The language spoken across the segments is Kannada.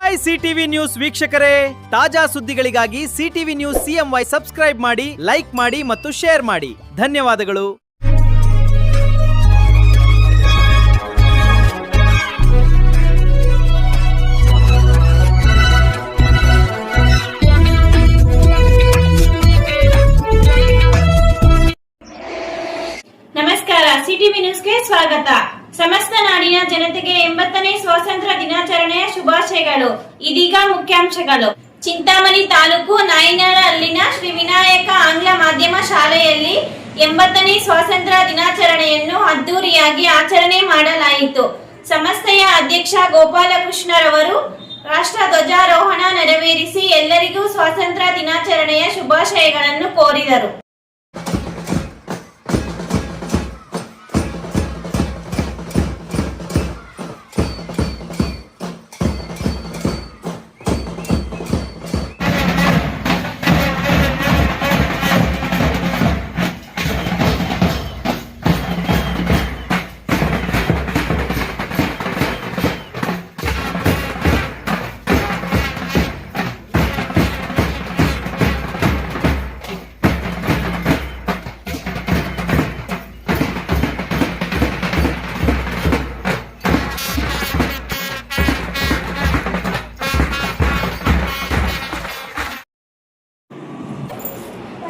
ಹಾಯ್ ಸಿಟಿವಿ ನ್ಯೂಸ್ ವೀಕ್ಷಕರೇ, ತಾಜಾ ಸುದ್ದಿಗಳಿಗಾಗಿ ಸಿಟಿವಿ ನ್ಯೂಸ್ CMY ಸಬ್ಸ್ಕ್ರೈಬ್ ಮಾಡಿ, ಲೈಕ್ ಮಾಡಿ ಮತ್ತು ಶೇರ್ ಮಾಡಿ. ಧನ್ಯವಾದಗಳು. ನಮಸ್ಕಾರ, ಸಿಟಿವಿ ನ್ಯೂಸ್ಗೆ ಸ್ವಾಗತ. ಸಮಸ್ತ ನಾಡಿನ ಜನತೆಗೆ 80ನೇ ಸ್ವಾತಂತ್ರ್ಯ ದಿನಾಚರಣೆಯ ಶುಭಾಶಯಗಳು. ಇದೀಗ ಮುಖ್ಯಾಂಶಗಳು. ಚಿಂತಾಮಣಿ ತಾಲೂಕು ನಾಯಿನಾಳಲ್ಲಿನ ಶ್ರೀ ವಿನಾಯಕ ಆಂಗ್ಲ ಮಾಧ್ಯಮ ಶಾಲೆಯಲ್ಲಿ 80ನೇ ಸ್ವಾತಂತ್ರ್ಯ ದಿನಾಚರಣೆಯನ್ನು ಅದ್ದೂರಿಯಾಗಿ ಆಚರಣೆ ಮಾಡಲಾಯಿತು. ಸಂಸ್ಥೆಯ ಅಧ್ಯಕ್ಷ ಗೋಪಾಲಕೃಷ್ಣರವರು ರಾಷ್ಟ್ರ ಧ್ವಜಾರೋಹಣ ನೆರವೇರಿಸಿ ಎಲ್ಲರಿಗೂ ಸ್ವಾತಂತ್ರ್ಯ ದಿನಾಚರಣೆಯ ಶುಭಾಶಯಗಳನ್ನು ಕೋರಿದರು.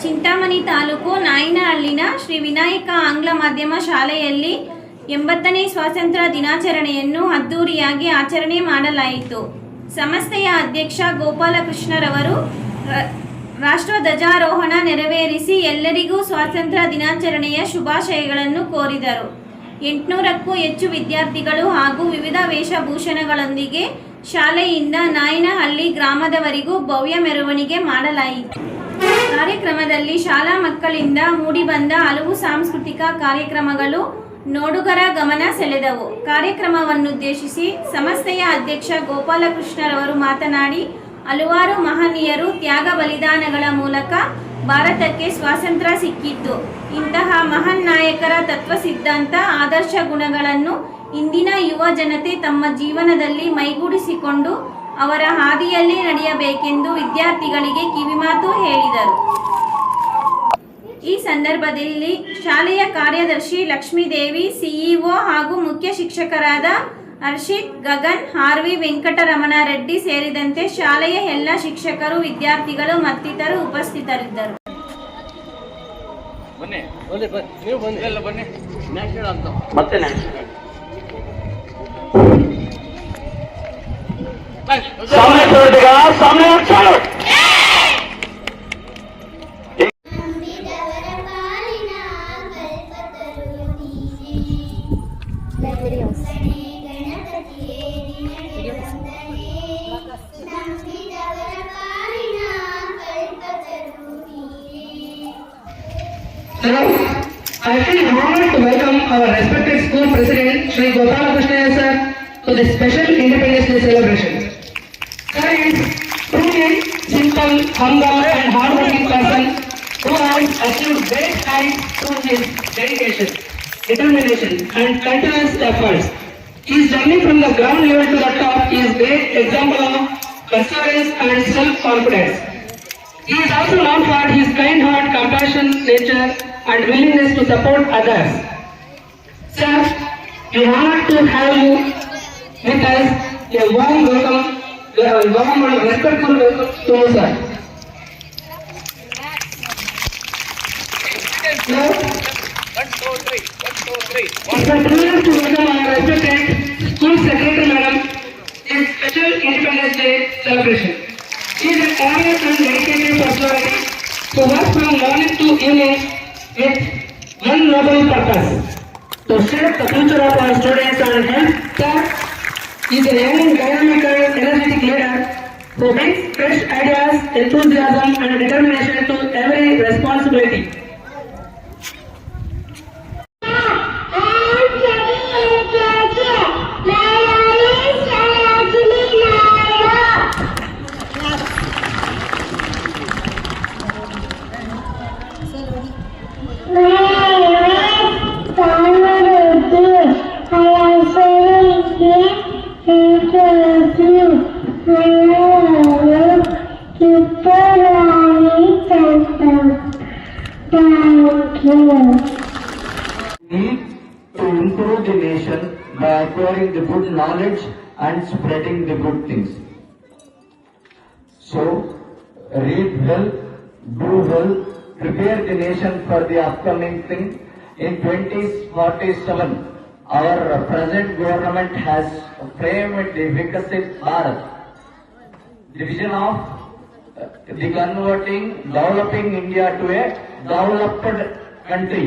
ಚಿಂತಾಮಣಿ ತಾಲೂಕು ನಾಯಿನಹಳ್ಳಿನ ಶ್ರೀ ವಿನಾಯಕ ಆಂಗ್ಲ ಮಾಧ್ಯಮ ಶಾಲೆಯಲ್ಲಿ 80ನೇ ಸ್ವಾತಂತ್ರ್ಯ ದಿನಾಚರಣೆಯನ್ನು ಅದ್ದೂರಿಯಾಗಿ ಆಚರಣೆ ಮಾಡಲಾಯಿತು. ಸಂಸ್ಥೆಯ ಅಧ್ಯಕ್ಷ ಗೋಪಾಲಕೃಷ್ಣರವರು ರಾಷ್ಟ್ರ ಧ್ವಜಾರೋಹಣ ನೆರವೇರಿಸಿ ಎಲ್ಲರಿಗೂ ಸ್ವಾತಂತ್ರ್ಯ ದಿನಾಚರಣೆಯ ಶುಭಾಶಯಗಳನ್ನು ಕೋರಿದರು. 800ಕ್ಕೂ ಹೆಚ್ಚು ವಿದ್ಯಾರ್ಥಿಗಳು ಹಾಗೂ ವಿವಿಧ ವೇಷಭೂಷಣಗಳೊಂದಿಗೆ ಶಾಲೆಯಿಂದ ನಾಯಿನಹಳ್ಳಿ ಗ್ರಾಮದವರೆಗೂ ಭವ್ಯ ಮೆರವಣಿಗೆ ಮಾಡಲಾಯಿತು. ಕಾರ್ಯಕ್ರಮದಲ್ಲಿ ಶಾಲಾ ಮಕ್ಕಳಿಂದ ಮೂಡಿಬಂದ ಹಲವು ಸಾಂಸ್ಕೃತಿಕ ಕಾರ್ಯಕ್ರಮಗಳು ನೋಡುಗರ ಗಮನ ಸೆಳೆದವು. ಕಾರ್ಯಕ್ರಮವನ್ನುದ್ದೇಶಿಸಿ ಸಂಸ್ಥೆಯ ಅಧ್ಯಕ್ಷ ಗೋಪಾಲಕೃಷ್ಣರವರು ಮಾತನಾಡಿ, ಹಲವಾರು ಮಹನೀಯರು ತ್ಯಾಗ ಬಲಿದಾನಗಳ ಮೂಲಕ ಭಾರತಕ್ಕೆ ಸ್ವಾತಂತ್ರ್ಯ ಸಿಕ್ಕಿತ್ತು. ಇಂತಹ ಮಹಾನ್ ನಾಯಕರ ತತ್ವ ಸಿದ್ಧಾಂತ ಆದರ್ಶ ಗುಣಗಳನ್ನು ಇಂದಿನ ಯುವ ಜನತೆ ತಮ್ಮ ಜೀವನದಲ್ಲಿ ಮೈಗೂಡಿಸಿಕೊಂಡು ಅವರ ಹಾದಿಯಲ್ಲಿ ನಡೆಯಬೇಕೆಂದು ವಿದ್ಯಾರ್ಥಿಗಳಿಗೆ ಕಿವಿಮಾತು ಹೇಳಿದರು. ಈ ಸಂದರ್ಭದಲ್ಲಿ ಶಾಲೆಯ ಕಾರ್ಯದರ್ಶಿ ಲಕ್ಷ್ಮೀದೇವಿ, ಸಿಇಒ ಹಾಗೂ ಮುಖ್ಯ ಶಿಕ್ಷಕರಾದ ಹರ್ಷಿತ್, ಗಗನ್, ಆರ್ವಿ, ವೆಂಕಟರಮಣ ರೆಡ್ಡಿ ಸೇರಿದಂತೆ ಶಾಲೆಯ ಎಲ್ಲ ಶಿಕ್ಷಕರು, ವಿದ್ಯಾರ್ಥಿಗಳು ಮತ್ತಿತರರು ಉಪಸ್ಥಿತರಿದ್ದರು. I feel honored to welcome our respected school president, Shri Gopalakrishna sir, to this special Independence Day celebration. Sir is truly simple, humble and hardworking person who has achieved great heights through his dedication, determination and continuous efforts. His journey from the ground level to the top is a great example of perseverance and self-confidence. He is also known for his kind heart, compassion, nature and willingness to support others. Sir, we are honored to have you with us. A warm welcome, and respectful welcome to you, sir. Now, it's a privilege to welcome our respected school secretary madam in special Independence Day celebration. She is an honest and dedicated personality who works from morning to evening with one noble purpose: to shape the future of our students and help. Sir is a young, dynamic and energetic leader who brings fresh ideas, enthusiasm and determination to every responsibility. I am knowledge and spreading the good things. So, read well, do well, prepare the nation for the upcoming thing. In 2047, our present government has framed the Vikasit Bharat, the vision of the converting, developing India to a developed country,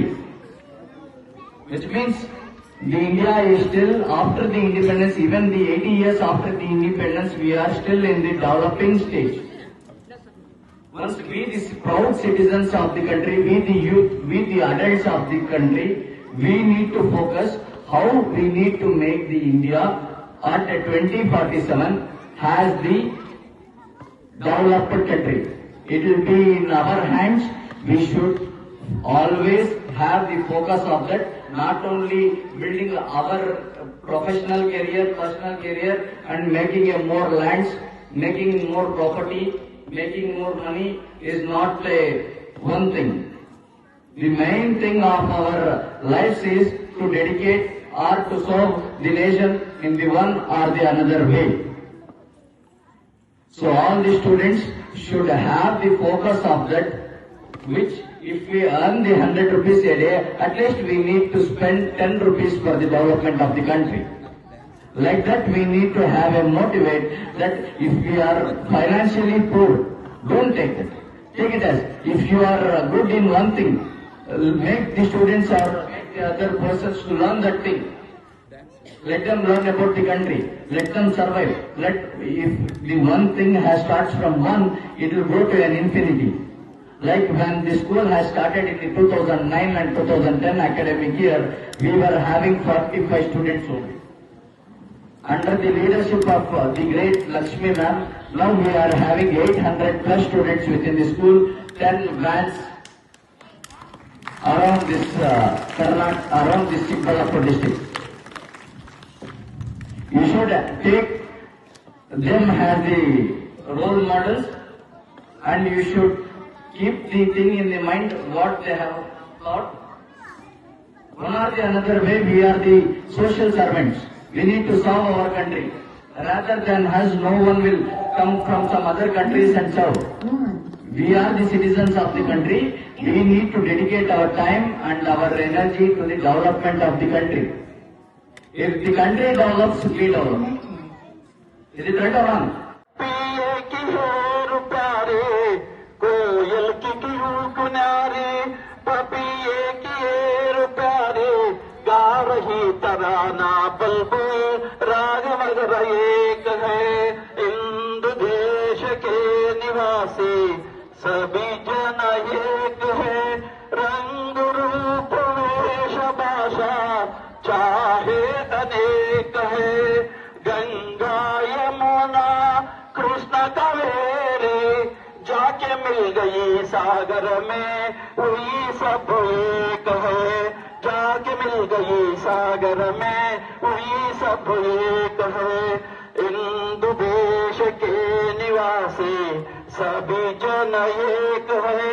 which means the India is still, after the independence, even the 80 years after the independence, we are still in the developing stage. Once we, the proud citizens of the country, we the youth, we the adults of the country, we need to focus how we need to make the India at 2047 has the developed country. It will be in our hands. We should always have the focus of that, not only building our professional career, personal career, and making a more lands, making more property, making more money is not one thing. The main thing of our lives is to dedicate or to serve the nation in the one or the another way. So all the students should have the focus of that, which if we earn the 100 rupees a day, at least we need to spend 10 rupees for the development of the country. Like that, we need to have a motivate that if we are financially poor, don't take it. Take it as if you are good in one thing, make the students or make the other persons to learn that thing. Let them learn about the country. Let them survive. If the one thing has starts from one, it will go to an infinity. Like when the school has started in the 2009 and 2010 academic year, we were having 45 students only. Under the leadership of the great Lakshmi ma'am, now we are having 800 plus students within the school, 10 vans around this around this Chikballapur district. You should take them as the role models, and you should keep the thing in the mind what they have thought. One or the another way, we are the social servants. We need to serve our country. Rather than us, no one will come from some other countries and serve. We are the citizens of the country. We need to dedicate our time and our energy to the development of the country. If the country develops, we develop. Is it right or wrong? तराना बलबुल राग मगर एक है इंदु देश के निवासी सभी जन एक है रंग रूप वेश भाषा चाहे अनेक है गंगा यमुना कृष्ण कावेरी जाके मिल गई सागर में हुई सब एक है जाके मिल गई सागर में हुई सब एक है इंदु देश के निवासी सभी जन एक है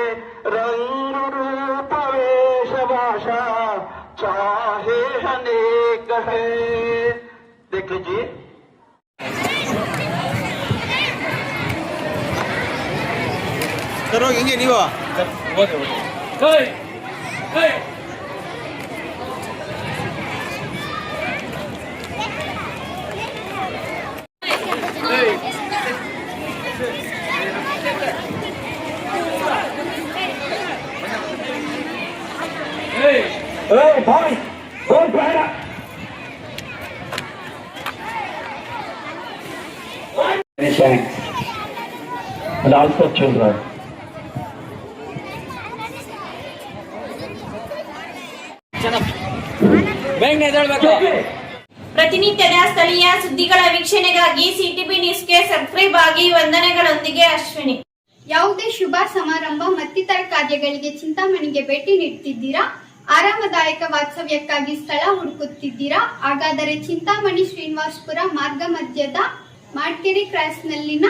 रंग रूप वेश भाषा चाहे अनेक है। देख लीजिए ಸರ್ ಹಿಂಗೆ ನೀವು Hey, boys, don't try that. Many thanks. And also children. ಪ್ರತಿನಿತ್ಯದ ಸ್ಥಳೀಯ ಸುದ್ದಿಗಳ ವೀಕ್ಷಣೆಗಾಗಿ ಸಿಟಿಬಿ ನ್ಯೂಸ್ಗೆ ಸಬ್ಸ್ಕ್ರೈಬ್ ಆಗಿ ವಂದನೆಗಳೊಂದಿಗೆ ಅಶ್ವಿನಿ. ಯಾವುದೇ ಶುಭ ಸಮಾರಂಭ ಮತ್ತಿತರ ಕಾರ್ಯಗಳಿಗೆ ಚಿಂತಾಮಣಿಗೆ ಭೇಟಿ ನೀಡುತ್ತಿದ್ದೀರಾ? ಆರಾಮದಾಯಕ ವಾಸ್ತವ್ಯಕ್ಕಾಗಿ ಸ್ಥಳ ಹುಡುಕುತ್ತಿದ್ದೀರಾ? ಹಾಗಾದರೆ ಚಿಂತಾಮಣಿ ಶ್ರೀನಿವಾಸಪುರ ಮಾರ್ಗ ಮಧ್ಯದ ಮಾಡ್ಕೆರೆ ಕ್ರಾಸ್ನಲ್ಲಿನ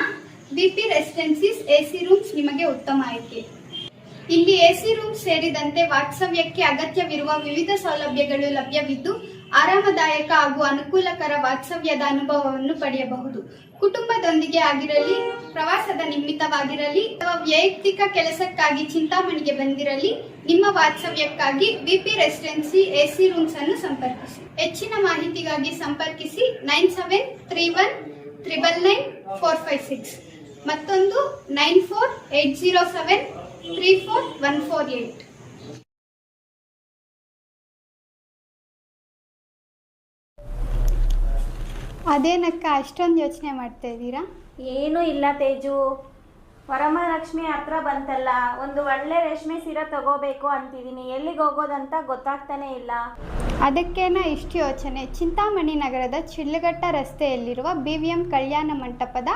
ಬಿಪಿ ರೆಸಿಡೆನ್ಸಿಸ್ ಎಸಿ ರೂಮ್ಸ್ ನಿಮಗೆ ಉತ್ತಮ ಆಯ್ಕೆ. ಇಲ್ಲಿ ಎಸಿ ರೂಮ್ ಸೇರಿದಂತೆ ವಾಸ್ತವ್ಯಕ್ಕೆ ಅಗತ್ಯವಿರುವ ವಿವಿಧ ಸೌಲಭ್ಯಗಳು ಲಭ್ಯವಿದ್ದು ಆರಾಮದಾಯಕ ಹಾಗೂ ಅನುಕೂಲಕರ ವಾಸ್ತವ್ಯದ ಅನುಭವವನ್ನು ಪಡೆಯಬಹುದು. ಕುಟುಂಬದೊಂದಿಗೆ ಆಗಿರಲಿ, ಪ್ರವಾಸದ ನಿಮಿತ್ತವಾಗಿರಲಿ ಅಥವಾ ವೈಯಕ್ತಿಕ ಕೆಲಸಕ್ಕಾಗಿ ಚಿಂತಾಮಣಿಗೆ ಬಂದಿರಲಿ, ನಿಮ್ಮ ವಾಸ್ತವ್ಯಕ್ಕಾಗಿ ವಿಪಿ ರೆಸಿಡೆನ್ಸಿ AC ರೂಮ್ಸ್ ಅನ್ನು ಸಂಪರ್ಕಿಸಿ. ಹೆಚ್ಚಿನ ಮಾಹಿತಿಗಾಗಿ ಸಂಪರ್ಕಿಸಿ 9731999456 ಮತ್ತೊಂದು 9480734148. ಅದೇನಕ್ಕ ಅಷ್ಟೊಂದು ಯೋಚನೆ ಮಾಡ್ತಾ ಇದ್ದೀರಾ? ಏನೂ ಇಲ್ಲ ತೇಜು, ವರಮಹಾಲಕ್ಷ್ಮಿ ಹತ್ರ ಬಂತಲ್ಲ, ಒಂದು ಒಳ್ಳೆ ರೇಷ್ಮೆ ಸೀರೆ ತಗೋಬೇಕು ಅಂತಿದ್ದೀನಿ. ಎಲ್ಲಿಗೆ ಹೋಗೋದಂತ ಗೊತ್ತಾಗ್ತಾನೆ ಇಲ್ಲ. ಅದಕ್ಕೇನ ಇಷ್ಟು ಯೋಚನೆ? ಚಿಂತಾಮಣಿ ನಗರದ ಚಿಲ್ಲಘಟ್ಟ ರಸ್ತೆಯಲ್ಲಿರುವ BVM ಕಲ್ಯಾಣ ಮಂಟಪದ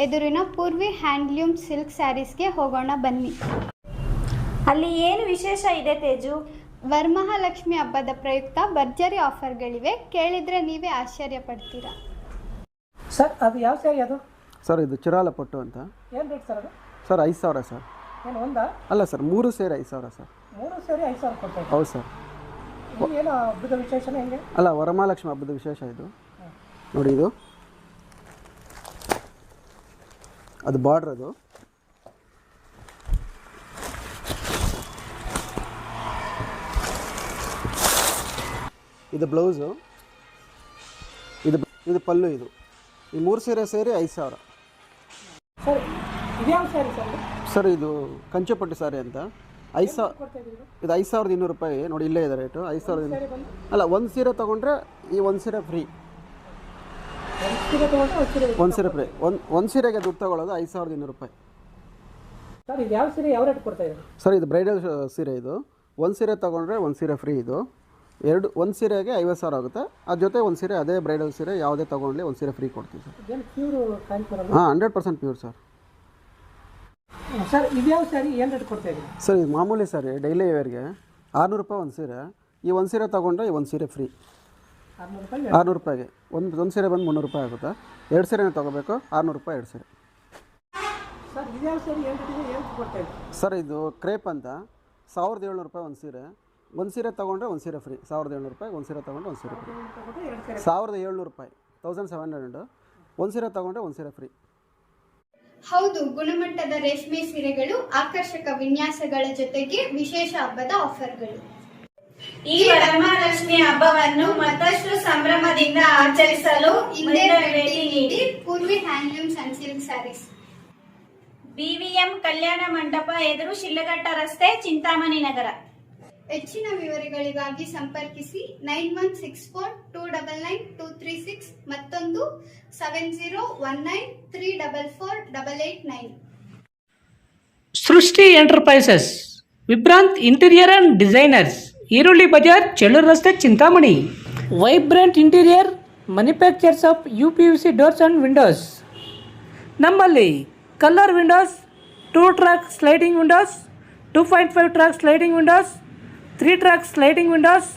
ಎದುರಿನ ಪೂರ್ವಿ ಹ್ಯಾಂಡ್ಲೂಮ್ ಸಿಲ್ಕ್ ಸ್ಯಾರೀಸ್ಗೆ ಹೋಗೋಣ ಬನ್ನಿ. ಅಲ್ಲಿ ಏನು ವಿಶೇಷ ಇದೆ ತೇಜು? ವರಮಹಾಲಕ್ಷ್ಮಿ ಹಬ್ಬದ ಪ್ರಯುಕ್ತ ಭರ್ಜರಿ ಆಫರ್ಗಳಿವೆ, ಕೇಳಿದರೆ ನೀವೇ ಆಶ್ಚರ್ಯ ಪಡ್ತೀರಾ. ಸರ್ ಅದು ಯಾವ ಸ್ಯಾರಿ ಅದು? ಸರ್ ಇದು ಚಿರಾಲ ಪಟ್ಟು ಅಂತ. ಏನು ರೇಟ್ ಸರ್ ಅದು? Sir 5,000 sir. ಏನು ಒಂದಾ? ಅಲ್ಲ ಸರ್, 3 ಸೇರಿ 5,000 ಸರ್. 3 ಸೇರಿ 5,000 ಕೊಡ್ತಾ ಹೌದು ಸರ್. ಏನು ಹಬ್ಬದ ವಿಶೇಷನೇ ಹೆಂಗೆ? ಅಲ್ಲ, ವರಮಹಾಲಕ್ಷ್ಮಿ ಹಬ್ಬದ ವಿಶೇಷ ಇದು. ನೋಡಿ, ಅದು ಬಾರ್ಡ್ರ್, ಅದು ಇದು ಬ್ಲೌಸು, ಇದು ಪಲ್ಲು. ಈ 3 ಸೀರೆ ಸೇರಿ 5,000 ಸರ್. ಇದ್ಯಾವ ಸ್ಯಾರಿ ಸರ್? ಸರ್ ಇದು ಕಂಚುಪಟ್ಟು ಸಾರಿ ಅಂತ. 5,000. ಇದು 5,200 ರೂಪಾಯಿ. ನೋಡಿ, ಇಲ್ಲೇ ಇದೆ ರೇಟು. 5,200. ಅಲ್ಲ, ಒಂದು ಸೀರೆ ತೊಗೊಂಡ್ರೆ ಈ ಒಂದು ಸೀರೆ ಫ್ರೀ. ಒಂದು ಸೀರೆ ಫ್ರೀ. ಒಂದು ಸೀರೆಗೆ ದುಡ್ಡು ತೊಗೊಳ್ಳೋದು 5,200 ರೂಪಾಯಿ. ಸರ್ ಇದು ಯಾವ ಸೀರೆ ಯಾವ ರೇಟ್ ಕೊಡ್ತಾ ಇದ್ದಾರೆ? ಸರ್ ಇದು ಬ್ರೈಡಲ್ ಸೀರೆ. ಇದು ಒಂದು ಸೀರೆ ತೊಗೊಂಡ್ರೆ ಒಂದು ಸೀರೆ ಫ್ರೀ. ಇದು ಒಂದು ಸೀರೆಗೆ 50,000 ಆಗುತ್ತೆ. ಅದ್ರ ಜೊತೆ ಒಂದು ಸೀರೆ, ಅದೇ ಬ್ರೈಡಲ್ ಸೀರೆ ಯಾವುದೇ ತೊಗೊಂಡ್ಲಿ ಒಂದು ಸೀರೆ ಫ್ರೀ ಕೊಡ್ತೀವಿ ಸರ್. ಹಾಂ, 100% ಪ್ಯೂರ್ ಸರ್. ಸರ್ ಇದ್ಯಾವ ಸ್ಯಾರಿ ಏನು ರೇಟ್ ಕೊಡ್ತಾ ಇದ್ದೀವಿ? ಸರ್ ಇದು ಮಾಮೂಲಿ ಸ್ಯಾರಿ, ಡೈಲಿ ವೇರ್ಗೆ 600 ರೂಪಾಯಿ ಒಂದು ಸೀರೆ. ಈ ಒಂದು ಸೀರೆ ತೊಗೊಂಡ್ರೆ ಈ ಒಂದು ಸೀರೆ ಫ್ರೀ. 600 ರೂಪಾಯಿಗೆ ಒಂದು ಸೀರೆ ಬಂದು 300 ರೂಪಾಯಿ ಆಗುತ್ತೆ. 2 ಸೀರೆನೇ ತೊಗೋಬೇಕು, 600 ರೂಪಾಯಿ 2 ಸೀರೆ. ಸರ್ ಇದ್ಯಾವ ಸ್ಯಾರಿ ಏನು ಕೊಡ್ತಾ ಇದ್ದೀವಿ? ಸರ್ ಇದು ಕ್ರೇಪ್ ಅಂತ. 1,700 ರೂಪಾಯಿ ಒಂದು ಸೀರೆ. ಒಂದು ಸೀರೆ ತೊಗೊಂಡ್ರೆ ಒಂದು ಸೀರೆ ಫ್ರೀ. 1,700 ರೂಪಾಯಿ. ಒಂದು ಸೀರೆ ತೊಗೊಂಡ್ರೆ ಒಂದು ಸೀರೆ ಫ್ರೀ. 1,700 ರೂಪಾಯಿ, 1,700. ಒಂದು ಸೀರೆ ತೊಗೊಂಡ್ರೆ ಒಂದು ಸೀರೆ ಫ್ರೀ. ಹೌದು, ಗುಣಮಟ್ಟದ ರೇಷ್ಮೆ ಸೀರೆಗಳು, ಆಕರ್ಷಕ ವಿನ್ಯಾಸಗಳ ಜೊತೆಗೆ ವಿಶೇಷ ಹಬ್ಬದ ಆಫರ್ಗಳು. ಈ ವರಮಹಾಲಕ್ಷ್ಮಿ ಹಬ್ಬವನ್ನು ಮತ್ತಷ್ಟು ಸಂಭ್ರಮದಿಂದ ಆಚರಿಸಲು ಹಿಂದೆ ಭೇಟಿ ನೀಡಿ Poorvi handlooms and silk sarees, BVM Kalyana Mantapa ಎದುರು ಶಿಲ್ಲಘಟ್ಟ ರಸ್ತೆ, ಚಿಂತಾಮಣಿ ನಗರ. ಹೆಚ್ಚಿನ ವಿವರಗಳಿಗಾಗಿ ಸಂಪರ್ಕಿಸಿ 9164299236 ಮತ್ತೊಂದು 7019344889. Srishti enterprises, Vibrant interior and designers, ಈರುಳ್ಳಿ ಬಜಾರ್, ಚೆಳ್ಳೂರು ರಸ್ತೆ, Chintamani. Vibrant interior manufacturers of UPVC doors and windows. ನಮ್ಮಲ್ಲಿ colour windows, 2 track sliding windows, 2.5 track sliding windows, 3 track sliding windows,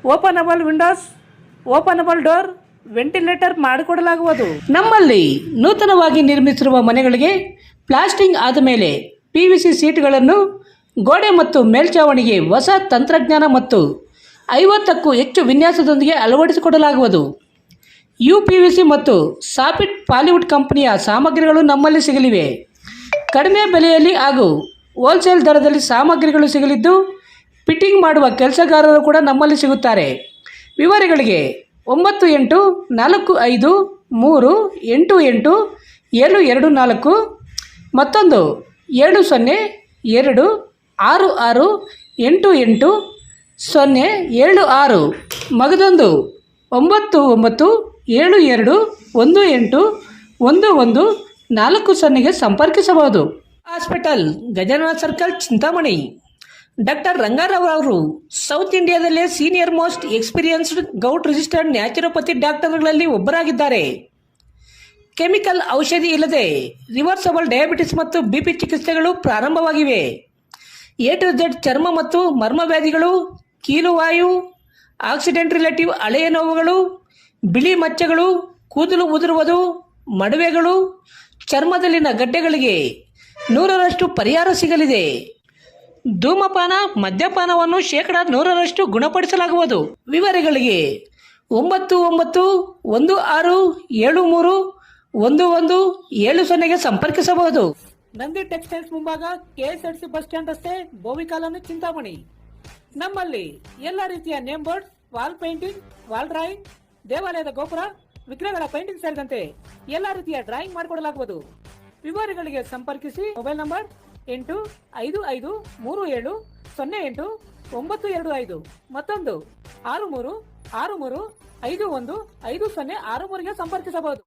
openable windows, openable door, ventilator ಮಾಡಿಕೊಡಲಾಗುವುದು. ನಮ್ಮಲ್ಲಿ ನೂತನವಾಗಿ ನಿರ್ಮಿಸಿರುವ ಮನೆಗಳಿಗೆ ಪ್ಲಾಸ್ಟಿಂಗ್ ಆದ ಮೇಲೆ PVC ಸೀಟ್ಗಳನ್ನು ಗೋಡೆ ಮತ್ತು ಮೇಲ್ಛಾವಣಿಗೆ ಹೊಸ ತಂತ್ರಜ್ಞಾನ ಮತ್ತು 50ಕ್ಕೂ ಹೆಚ್ಚು ವಿನ್ಯಾಸದೊಂದಿಗೆ ಅಳವಡಿಸಿಕೊಡಲಾಗುವುದು. UPVC ಮತ್ತು ಸಾಫಿಟ್ ಪಾಲಿವುಡ್ ಕಂಪನಿಯ ಸಾಮಗ್ರಿಗಳು ನಮ್ಮಲ್ಲಿ ಸಿಗಲಿವೆ. ಕಡಿಮೆ ಬೆಲೆಯಲ್ಲಿ ಹಾಗೂ ಹೋಲ್ಸೇಲ್ ದರದಲ್ಲಿ ಸಾಮಗ್ರಿಗಳು ಸಿಗಲಿದ್ದು, ಫಿಟ್ಟಿಂಗ್ ಮಾಡುವ ಕೆಲಸಗಾರರು ಕೂಡ ನಮ್ಮಲ್ಲಿ ಸಿಗುತ್ತಾರೆ. ವಿವರಗಳಿಗೆ 9845388724 ಮತ್ತೊಂದು 7026688076 ಮಗದೊಂದು 9972181140ಗೆ ಸಂಪರ್ಕಿಸಬಹುದು. Hospital, Gajanana circle, Chintamani. Doctor Rangarao ಅವರು ಸೌತ್ ಇಂಡಿಯಾದಲ್ಲೇ ಸೀನಿಯರ್ ಮೋಸ್ಟ್ ಎಕ್ಸ್ಪೀರಿಯನ್ಸ್ಡ್ ಗೌಟ್ ರಿಜಿಸ್ಟರ್ಡ್ ನ್ಯಾಚುರೋಪತಿ ಡಾಕ್ಟರ್ಗಳಲ್ಲಿ ಒಬ್ಬರಾಗಿದ್ದಾರೆ. ಕೆಮಿಕಲ್ ಔಷಧಿ ಇಲ್ಲದೆ ರಿವರ್ಸಬಲ್ ಡಯಾಬಿಟಿಸ್ ಮತ್ತು BP ಚಿಕಿತ್ಸೆಗಳು ಪ್ರಾರಂಭವಾಗಿವೆ. A to Z ಚರ್ಮ ಮತ್ತು ಮರ್ಮ ವ್ಯಾಧಿಗಳು, ಕೀಲುವಾಯು, ಆಕ್ಸಿಡೆಂಟ್ ರಿಲೇಟಿವ್ ಹಳೆಯ ನೋವುಗಳು, ಬಿಳಿ ಮಚ್ಚೆಗಳು, ಕೂದಲು ಉದುರುವುದು, ಮಡುವೆಗಳು, ಚರ್ಮದಲ್ಲಿನ ಗಡ್ಡೆಗಳಿಗೆ 100ರಷ್ಟು ಪರಿಹಾರ ಸಿಗಲಿದೆ. ಧೂಮಪಾನ ಮದ್ಯಪಾನವನ್ನು 100% ಗುಣಪಡಿಸಲಾಗುವುದು. ವಿವರಗಳಿಗೆ 9916731170ಗೆ ಸಂಪರ್ಕಿಸಬಹುದು. ನಂದಿ ಟೆಕ್ಸ್ಟೈಲ್ಸ್ ಮುಂಭಾಗ ಕೆಎಸ್ಆರ್ಟಿಸಿ ಬಸ್ ಸ್ಟ್ಯಾಂಡ್ ರಸ್ತೆ, ಬೋವಿ ಕಾಲೋನಿ, ಚಿಂತಾಮಣಿ. ನಮ್ಮಲ್ಲಿ ಎಲ್ಲ ರೀತಿಯ name board, wall painting, wall drawing, ದೇವಾಲಯದ ಗೋಪುರ, ವಿಗ್ರಹಗಳ ಪೇಂಟಿಂಗ್ ಸೇರಿದಂತೆ ಎಲ್ಲ ರೀತಿಯ ಡ್ರಾಯಿಂಗ್ ಮಾಡಿಕೊಡಲಾಗುವುದು. ವಿವರಗಳಿಗೆ ಸಂಪರ್ಕಿಸಿ. ಮೊಬೈಲ್ ನಂಬರ್ 8553708925, ಮತ್ತೊಂದು 6363515063ಗೆ ಸಂಪರ್ಕಿಸಬಹುದು.